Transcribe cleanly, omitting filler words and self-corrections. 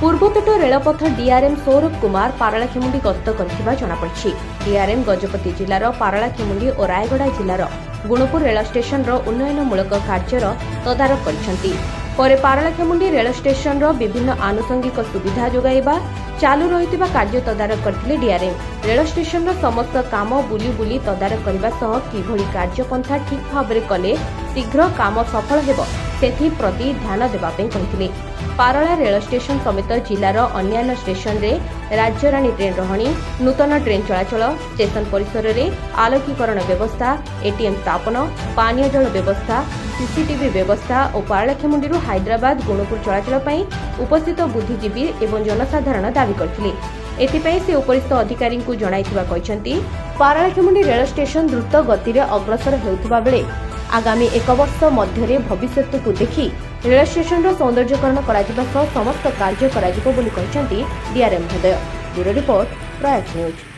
पूर्वतट रेलपथ डीआरएम सौरभ कुमार पारलाखेमुंडी गस्त करथिबा जणापड़िछि। डीआरएम गजपति जिलार पारलाखेमुंडी और रायगड़ा जिलार गुणपुर रेल स्टेशन उन्नयनमूलक कार्यर तदारख करिसेंति। परे पारलाखेमुंडी रेल स्टेशन विभिन्न आनुषंगिक सुविधा जोगाइबा चालू रहितिबा कार्य तदारख करथिले डीआरएम। रेल स्टेशन समस्त काम बुली बुली तदारख करबा सह किभଳି कार्यपंथा ठीक भाबरे कले शीघ्र काम सफल हेबो सेथि प्रति ध्यान देबा पे कहिथिले। पारला रेल स्टेशन समेत जिलार अन्यान्य स्टेशन रे राज्यराणी ट्रेन रहणी, नूतन ट्रेन चलाचल, स्टेशन परिसर रे आलोकीकरण व्यवस्था, एटीएम स्थापन, पानीय जल व्यवस्था, सीसीटीवी व्यवस्था और पारलाखेमुंडी हैदराबाद गुणपुर चलाचल पई उपस्थित बुद्धिजीवी एवं जनसाधारण दावी करथिले। एथिपई से उपरिस्थ अधिकारी को जणाइथिबा कहिसेंति। पारलाखेमुंडी रेल स्टेशन द्रुत गति रे अग्रसर हेउथिबा बेले आगामी 1 वर्ष मध्य भविष्य को देखि रेल स्टेशन सौंदर्यकरण करा समस्त कार्य करा डीआरएम महोदय। Bureau report Prayag news.